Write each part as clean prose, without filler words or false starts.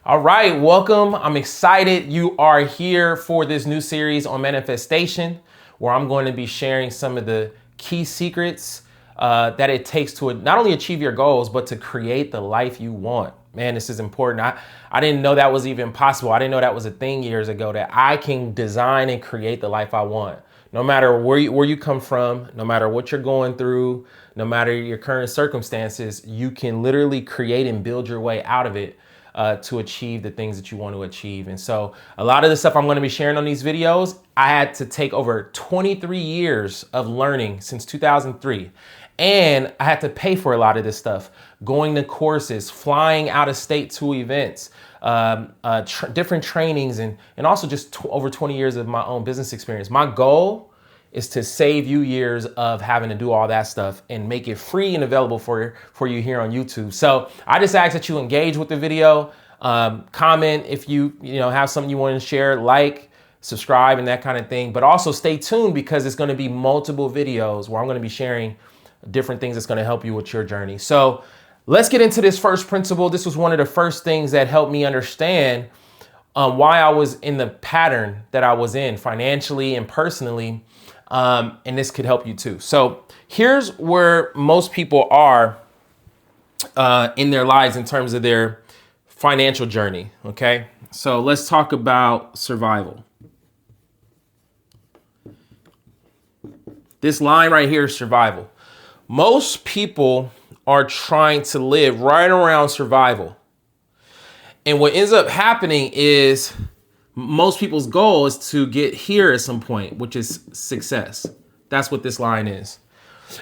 All right, welcome. I'm excited you are here for this new series on manifestation, where I'm going to be sharing some of the key secrets that it takes to not only achieve your goals, but to create the life you want. Man, this is important. I didn't know that was even possible. I didn't know that was a thing years ago, that I can design and create the life I want. No matter where you come from, no matter what you're going through, no matter your current circumstances, you can literally create and build your way out of it to achieve the things that you want to achieve. And so a lot of the stuff I'm going to be sharing on these videos, I had to take over 23 years of learning since 2003. And I had to pay for a lot of this stuff, going to courses, flying out of state to events, different trainings, and also just over 20 years of my own business experience. My goal is to save you years of having to do all that stuff and make it free and available for you here on YouTube. So I just ask that you engage with the video, comment if you have something you want to share, like, subscribe, and that kind of thing. But also stay tuned, because it's going to be multiple videos where I'm going to be sharing different things that's going to help you with your journey. So let's get into this first principle. This was one of the first things that helped me understand why I was in the pattern that I was in financially and personally. And this could help you too. So here's where most people are in their lives in terms of their financial journey. Okay, so let's talk about survival. This line right here is survival. Most people are trying to live right around survival. And what ends up happening is most people's goal is to get here at some point, which is success. That's what this line is.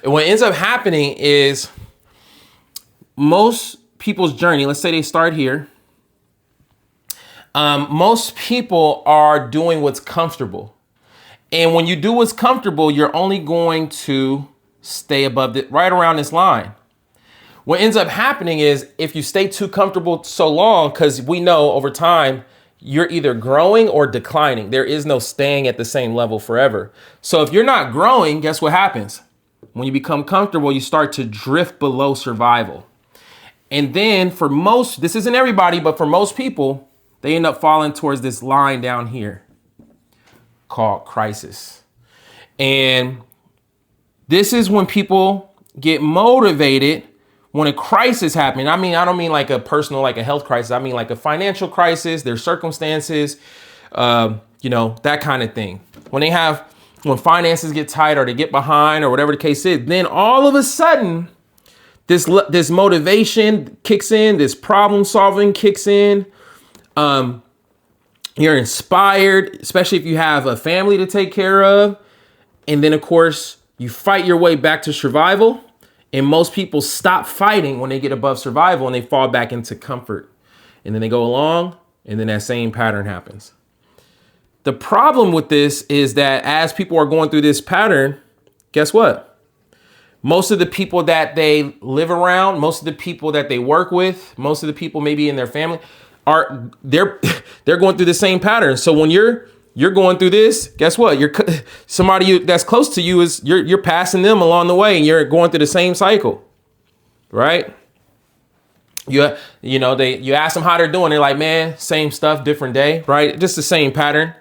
And what ends up happening is most people's journey, let's say they start here. Most people are doing what's comfortable. And when you do what's comfortable, you're only going to stay above it, right around this line. What ends up happening is if you stay too comfortable so long, because we know over time, you're either growing or declining. There is no staying at the same level forever. So if you're not growing, guess what happens? When you become comfortable, you start to drift below survival. And then for most, this isn't everybody, but for most people, they end up falling towards this line down here called crisis. And this is when people get motivated when a crisis happens. I don't mean like a personal, like a health crisis. I mean like a financial crisis, their circumstances, that kind of thing. When finances get tight or they get behind or whatever the case is, then all of a sudden, this motivation kicks in, this problem solving kicks in. You're inspired, especially if you have a family to take care of. And then, of course, you fight your way back to survival. And most people stop fighting when they get above survival and they fall back into comfort. And then they go along, and then that same pattern happens. The problem with this is that as people are going through this pattern, guess what? Most of the people that they live around, most of the people that they work with, most of the people maybe in their family they're going through the same pattern. So when you're going through this, guess what? Somebody that's close to you is you're passing them along the way, and you're going through the same cycle, right? You ask them how they're doing. They're like, man, same stuff, different day, right? Just the same pattern.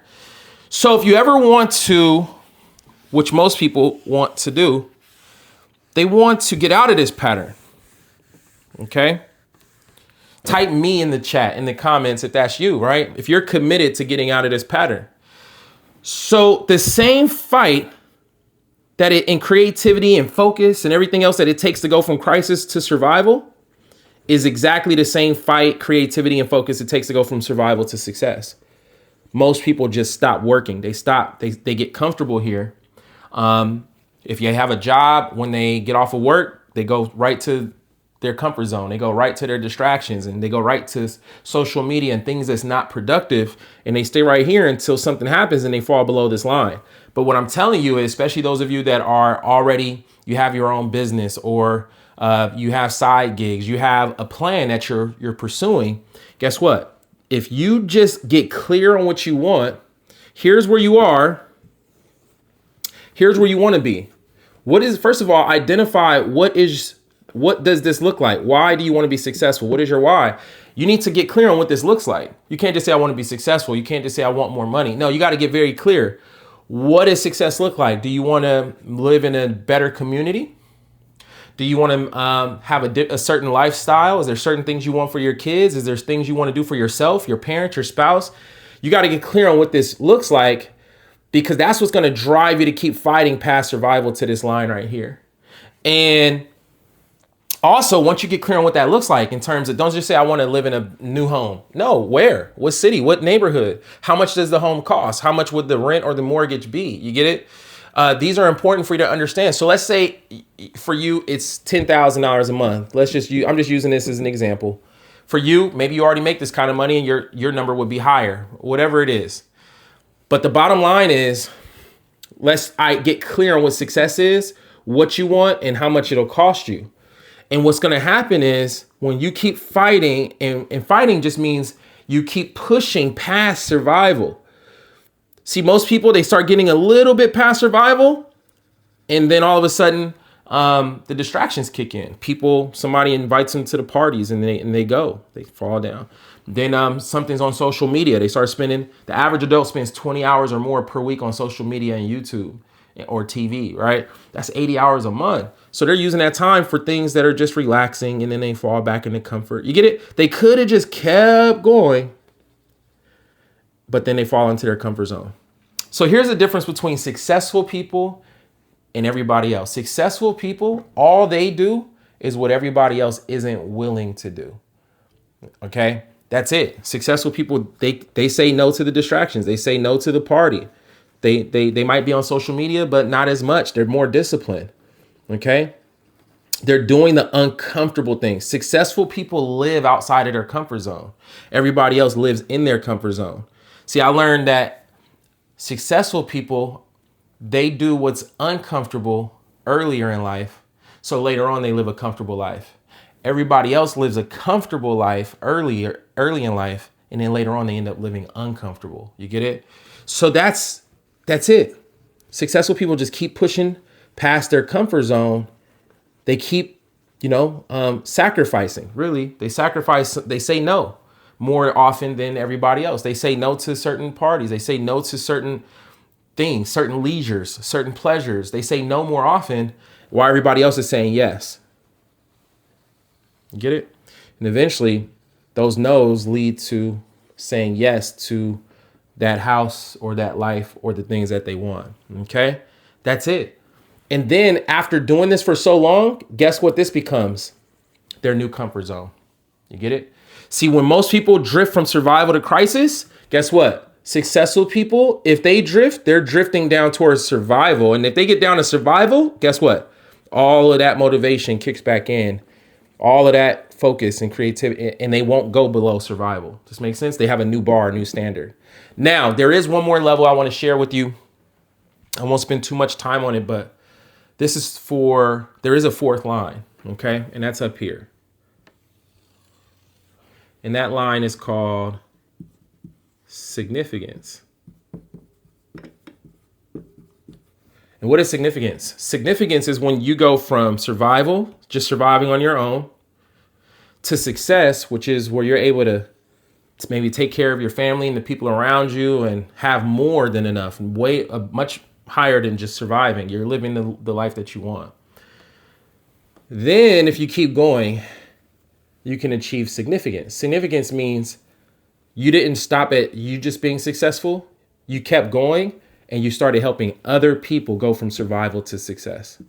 So if you ever want to, which most people want to do, they want to get out of this pattern. Okay. Type me in the chat, in the comments, if that's you, right? If you're committed to getting out of this pattern. So the same fight that in creativity and focus and everything else that it takes to go from crisis to survival is exactly the same fight, creativity, and focus it takes to go from survival to success. Most people just stop working. They get comfortable here. If you have a job, when they get off of work, they go right to their comfort zone. They go right to their distractions, and they go right to social media and things that's not productive. And they stay right here until something happens and they fall below this line. But what I'm telling you is, especially those of you that are already, you have your own business, or you have side gigs, you have a plan that you're pursuing. Guess what? If you just get clear on what you want, here's where you are. Here's where you want to be. First of all, identify what is What does this look like? Why do you want to be successful? What is your why? You need to get clear on what this looks like. You can't just say, I want to be successful. You can't just say, I want more money. No, you got to get very clear. What does success look like? Do you want to live in a better community? Do you want to have a certain lifestyle? Is there certain things you want for your kids? Is there things you want to do for yourself, your parents, your spouse? You got to get clear on what this looks like, because that's what's going to drive you to keep fighting past survival to this line right here. And also, once you get clear on what that looks like in terms of, don't just say, I want to live in a new home. No, where? What city? What neighborhood? How much does the home cost? How much would the rent or the mortgage be? You get it? These are important for you to understand. So let's say for you, it's $10,000 a month. I'm just using this as an example. For you, maybe you already make this kind of money and your number would be higher, whatever it is. But the bottom line is, I get clear on what success is, what you want, and how much it'll cost you. And what's going to happen is when you keep fighting, and fighting just means you keep pushing past survival. See, most people, they start getting a little bit past survival, and then all of a sudden, the distractions kick in. Somebody invites them to the parties and they fall down. Then something's on social media. They start spending, the average adult spends 20 hours or more per week on social media and YouTube or TV, right? That's 80 hours a month. So they're using that time for things that are just relaxing, and then they fall back into comfort. You get it? They could have just kept going, but then they fall into their comfort zone. So here's the difference between successful people and everybody else. Successful people, all they do is what everybody else isn't willing to do. Okay? That's it. Successful people, they say no to the distractions. They say no to the party. They might be on social media, but not as much. They're more disciplined. Okay? They're doing the uncomfortable things. Successful people live outside of their comfort zone. Everybody else lives in their comfort zone. See, I learned that successful people, they do what's uncomfortable earlier in life, so later on they live a comfortable life. Everybody else lives a comfortable life early in life, and then later on they end up living uncomfortable. You get it? So that's it. Successful people just keep pushing past their comfort zone. They keep, sacrificing. Really, they sacrifice. They say no more often than everybody else. They say no to certain parties. They say no to certain things, certain leisures, certain pleasures. They say no more often while everybody else is saying yes. You get it? And eventually those no's lead to saying yes to that house or that life or the things that they want. Okay? That's it. And then after doing this for so long, guess what this becomes? Their new comfort zone. You get it? See, when most people drift from survival to crisis, guess what? Successful people, if they drift, they're drifting down towards survival. And if they get down to survival, guess what? All of that motivation kicks back in. All of that focus and creativity, and they won't go below survival. Does this make sense? They have a new bar, a new standard. Now, there is one more level I want to share with you. I won't spend too much time on it, but there is a fourth line, okay? And that's up here. And that line is called significance. And what is significance? Significance is when you go from survival, just surviving on your own, to success, which is where you're able to maybe take care of your family and the people around you and have more than enough, and much higher than just surviving. You're living the life that you want. Then if you keep going, you can achieve significance. Significance means you didn't stop at you just being successful. You kept going and you started helping other people go from survival to success.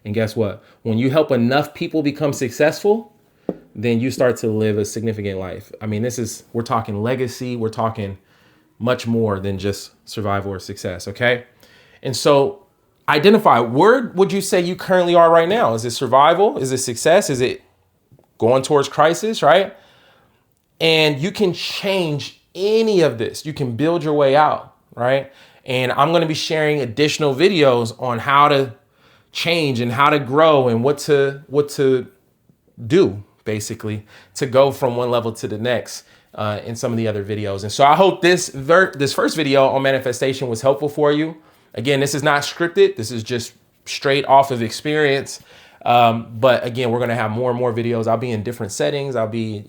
And guess what? When you help enough people become successful, then you start to live a significant life. I mean, we're talking legacy. We're talking much more than just survival or success. Okay. And so identify, where would you say you currently are right now? Is it survival? Is it success? Is it going towards crisis? Right. And you can change any of this. You can build your way out. Right. And I'm going to be sharing additional videos on how to change and how to grow and what to do, basically, to go from one level to the next in some of the other videos. And so I hope this first video on manifestation was helpful for you. Again, this is not scripted. This is just straight off of experience. But again, we're going to have more and more videos. I'll be in different settings. I'll be,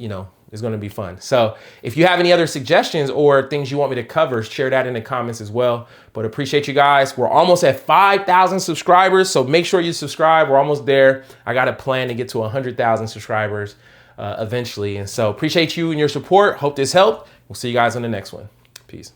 it's going to be fun. So if you have any other suggestions or things you want me to cover, share that in the comments as well. But appreciate you guys. We're almost at 5,000 subscribers. So make sure you subscribe. We're almost there. I got a plan to get to 100,000 subscribers eventually. And so appreciate you and your support. Hope this helped. We'll see you guys on the next one. Peace.